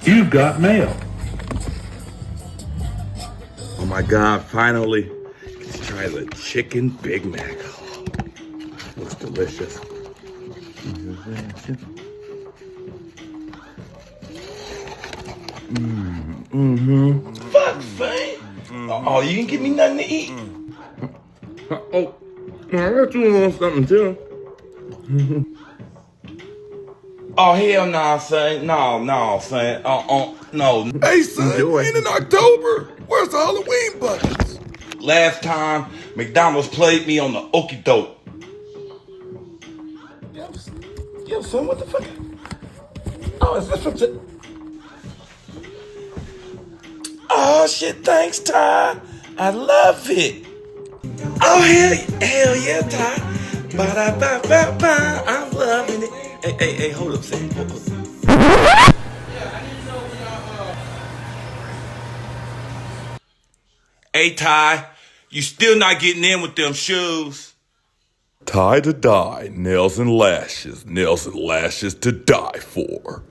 You've got mail. Oh my God, finally. Let's try the chicken Big Mac. Looks delicious. Fuck, fam. Oh, you didn't give me nothing to eat. Oh, I got you on something too. Oh, hell nah, son. No, son. No. Hey, son, Enjoy. ain't in October. Where's the Halloween buckets? Last time, McDonald's played me on the okie doke. Yo, son, what the fuck? Oh, is this from... Oh, shit, thanks, Ty. I love it. Oh, hell yeah, Ty. Ba-da-ba-ba-ba. I'm loving it. Hey, hold up, son. Hold up. Hey, Ty, you still not getting in with them shoes. Tie to die, nails and lashes to die for.